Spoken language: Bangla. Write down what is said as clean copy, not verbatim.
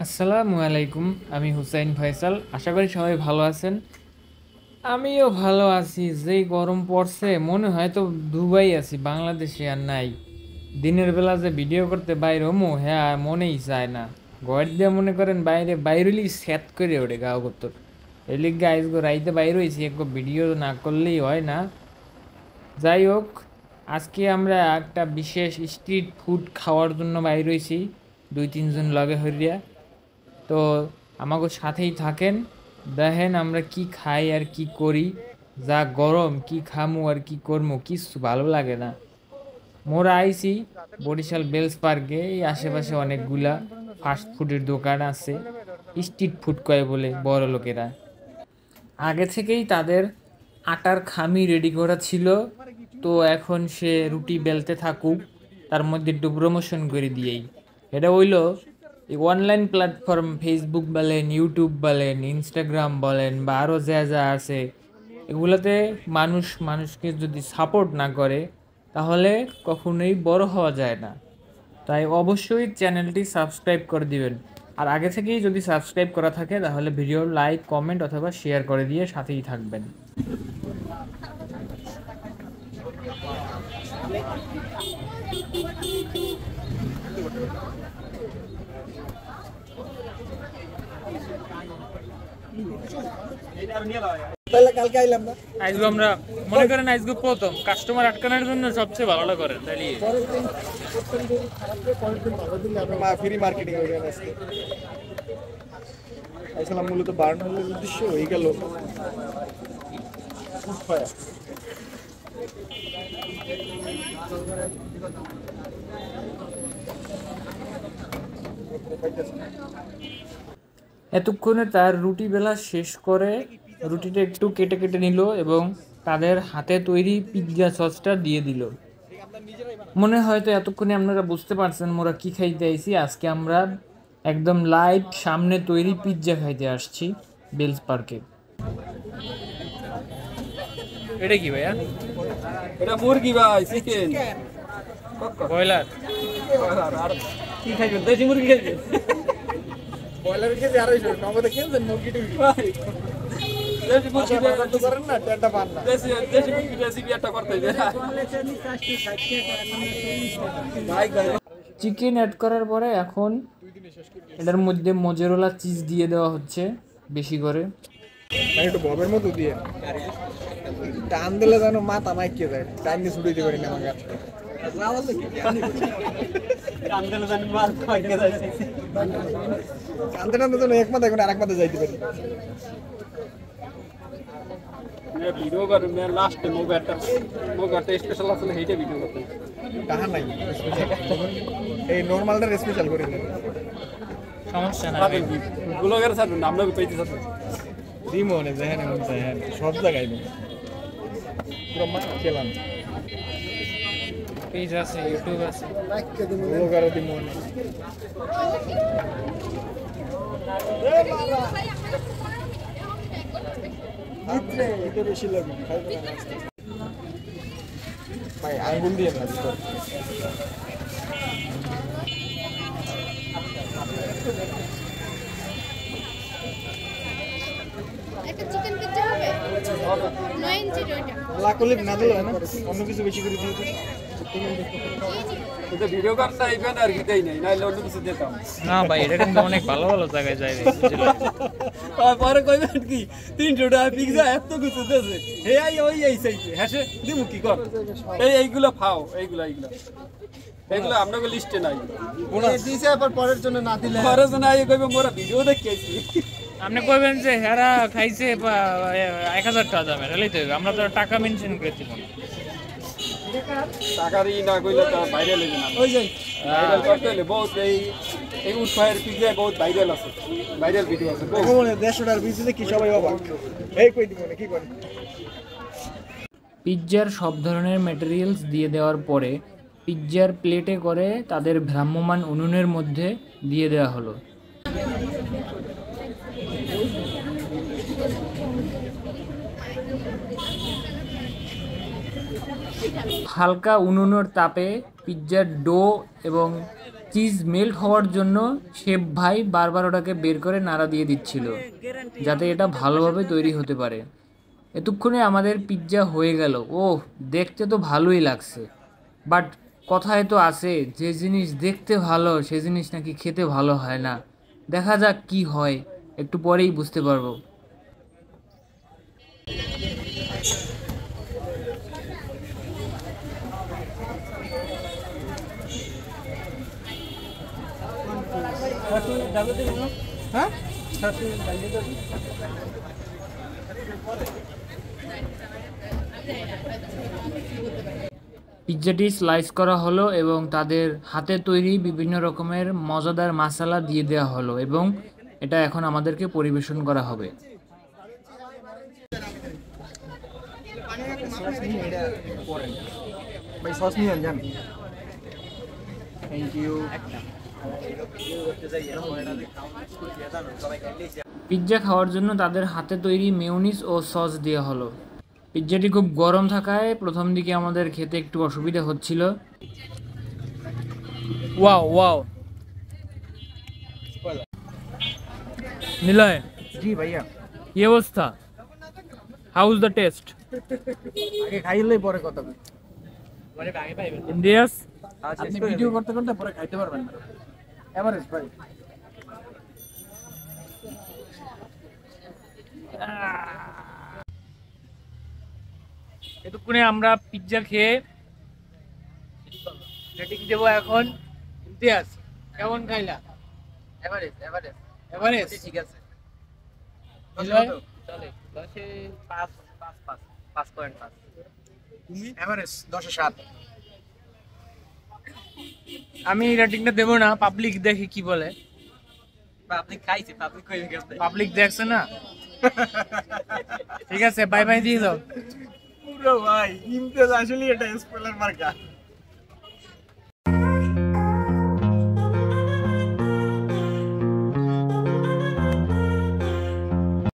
আসসালামু আলাইকুম। আমি হুসাইন ফয়সাল। আশা করি সবাই ভালো আছেন। আমিও ভালো আছি। যেই গরম পড়ছে মনে হয় তো দুবাই আছি, বাংলাদেশে আর নাই। দিনের বেলা যে ভিডিও করতে বাইর হমু হ্যাঁ মনেই চায় না। ঘর দিয়ে মনে করেন বাইরে বাইরেলি স্যাত করে ওঠে গাও কত্তর। এর লিগে আইসগো রাইতে বাইর হয়েছি, এক ভিডিও না করলেই হয় না। যাই হোক, আজকে আমরা একটা বিশেষ স্ট্রিট ফুড খাওয়ার জন্য বাইর হয়েছি, 2-3 জন লগে হইয়া। তো আমাকে সাথেই থাকেন, দেখেন আমরা কি খাই আর কি করি। যা গরম, কি খামু আর কি করমু কিছু ভালো লাগে না। মোরা আইছি বরিশাল বেলস পার্কে। এই আশেপাশে অনেকগুলা ফাস্ট ফুডের দোকান আছে, স্ট্রিট ফুড কয় বলে বড় লোকেরা। আগে থেকেই তাদের আটার খামি রেডি করা ছিল। তো এখন সে রুটি বেলতে থাকুক, তার মধ্যে একটু প্রমোশন করে দিয়েই। এটা হইল এই অনলাইন প্ল্যাটফর্ম, ফেসবুক বলেন, ইউটিউব বলেন, ইনস্টাগ্রাম বলেন বা আরও যা যা আছে, এগুলোতে মানুষকে যদি সাপোর্ট না করে তাহলে কখনোই বড় হওয়া যায় না। তাই অবশ্যই চ্যানেলটি সাবস্ক্রাইব করে দিবেন। আর আগে থেকেই যদি সাবস্ক্রাইব করা থাকে তাহলে ভিডিও লাইক, কমেন্ট অথবা শেয়ার করে দিয়ে সাথেই থাকবেন। আজকে আমরা মনে করেন আজকে প্রথম কাস্টমার আটকানোর জন্য সবচেয়ে ভালোটা করেন তাইলে ফ্রি মার্কেটিং আসলে মূলত বাড়ানোর উদ্দেশ্য হয়ে গেল এতক্ষণে তার রুটি বেলা শেষ করে রুটিটা একটু কেটে কেটে নিল এবং তাদের হাতে তৈরি পিৎজা সসটা দিয়ে দিল। মনে হয়তো এতক্ষণে আপনারা বুঝতে পারছেন মোরা কি খাইতে আইছি। আজকে আমরা একদম লাইভ সামনে তৈরি পিৎজা খাইতে আসছি বেলস পার্কে। এটা কি ভাইয়া? এটা মুরগি ভাই, চিকেন, ব্রয়লার। আর কি খাইবেন? দেশি মুরগি খাইবেন? বয়লার কেজি 250 নগদে কিনছেন মুরগিটা ভাই দেশি মুরগি তো করেন না টেটা পান না দেশি মুরগি রেসিপি একটা করতে হবে ভাই। চিকেন অ্যাড করার পরে এখন এটার মধ্যে মোজারেলা চিজ দিয়ে দেওয়া হচ্ছে বেশি করে। মানে একটু ববের মতো দিয়ে টান দিলে যেন মাথা মাইকে যায়, টান দিয়ে ছুটে দিতে পারি না আমার গাছটা টানতে টানতে যেন এক মাথা এখন আর এক মাথা যাইতে পারি। ভিডিও করে লাস্টে মোবাইলটা স্পেশাল আসলে সেইটা ভিডিও করতে টাহা নাই এই নর্মালটা স্পেশাল করে দিন। সমস্যা না, ব্লগার ছাড়বেন না, আপনাকে পেয়েছি ছাড়বেন দিমনে যেখানে মন চায় সব জায়গায় নেই, পুরো মা খেলাম পেজ আছে, ইউটিউব আছে। ব্লগার দিমনে এটা বেশি লাগে ভাই, আঙ্গুল দিয়ে না ভিতর একটা চিকেন পিজ্জা হবে 9 ইঞ্চি ওইটা লাকলিপ না দিলে না অন্য কিছু বেশি করে দিয়ে এটা ভিডিও করতে আইবেন আর কি দেই নাই, নাইলে অন্য কিছু দিতাম না ভাই, এটা কিন্তু অনেক ভালো ভালো জায়গায় যায় রে। আর পরে কইবেন কি 300 টাকা পিজ্জা এত কিছু দেছে হে আই ওই এই চাইছে হ্যাঁ দিমু কি কর এইগুলো খাও, এইগুলো আপনাকে লিস্টে নাই দিছে আবার পরের জন্য না দিলে পরে জন্য আই কইবে মোরা ভিডিও দেখাইছি। আপনি কইবেন যে হেরা খাইছে 1000 টাকা দামের, এলেই তো হইবে। আমরা তো টাকা মেনশন করে দিব না। টাকারই না কইলে তো ভাইরাল হইবে না। ওই যাই ভাইরাল করতে হলে বহুত এই উৎপায়ের পিজ্জা বহুত ভাইরাল আছে, ভাইরাল ভিডিও আছে বহুত। মনে 150 টাকার বিচিতে কি সবাই অবাক এই কই দিব না কি করে। পিৎজার সব ধরনের ম্যাটেরিয়ালস দিয়ে দেওয়ার পরে পিৎজার প্লেটে করে তাদের ভ্রাম্যমাণ উনুনের মধ্যে দিয়ে দেওয়া হলো। হালকা উনুনের তাপে পিৎজার ডো এবং চিজ মেল্ট হওয়ার জন্য শেফ ভাই বারবার ওটাকে বের করে নাড়া দিয়ে দিচ্ছিল যাতে এটা ভালোভাবে তৈরি হতে পারে। এতক্ষণে আমাদের পিৎজা হয়ে গেল। ওহ, দেখতে তো ভালোই লাগছে, বাট কথায় তো আছে যে জিনিস দেখতে ভালো সে জিনিস নাকি খেতে ভালো হয় না। দেখা যাক কি হয়, একটু পরেই বুঝতে পারবো। হ্যাঁ পিৎজাটি স্লাইস করা হলো এবং তাদের হাতে তৈরি বিভিন্ন রকমের মজাদার মশলা দিয়ে দেওয়া হলো এবং এটা এখন আমাদেরকে পরিবেশন করা হবে। ভাই সস নিয়ে যান। Thank you. পিৎজা খাওয়ার জন্য তাদের হাতে তৈরি মেয়োনিজ ও সস দেওয়া হলো। পিৎজাটি খুব গরম থাকায় প্রথম দিকে আমাদের খেতে একটু অসুবিধা হচ্ছিল। ওয়াও ওয়াও, নিলয়, জি ভাইয়া, কি অবস্থা? How is the test? আগে খাইলেই পরে কথা বলি। ইন্ডিয়াস আপনি ভিডিও করতে করতে পরে খাইতে পারবেন না। এভারেজ ভাই। এতক্ষণে আমরা পিৎজা খেয়ে রেটিং দেবো এখন। ইমতিয়াজ, কেমন খাইলা? এভারেজ এভারেজ এভারেজ ঠিক আছে। নিলয়? চলে 10 এ 5.5। তুমি এভারেজ 10 এ 7। আমি রেটিংটা দেবো না, পাবলিক দেখে কি বলে। পাবলিক খাইছে, পাবলিক কই গেছে। পাবলিক দেখছে না। ঠিক আছে, বাই বাই দিয়ে দাও। পুরো ভাই ইমতিয়াজ আসলে এটা স্পয়লার মার্কা।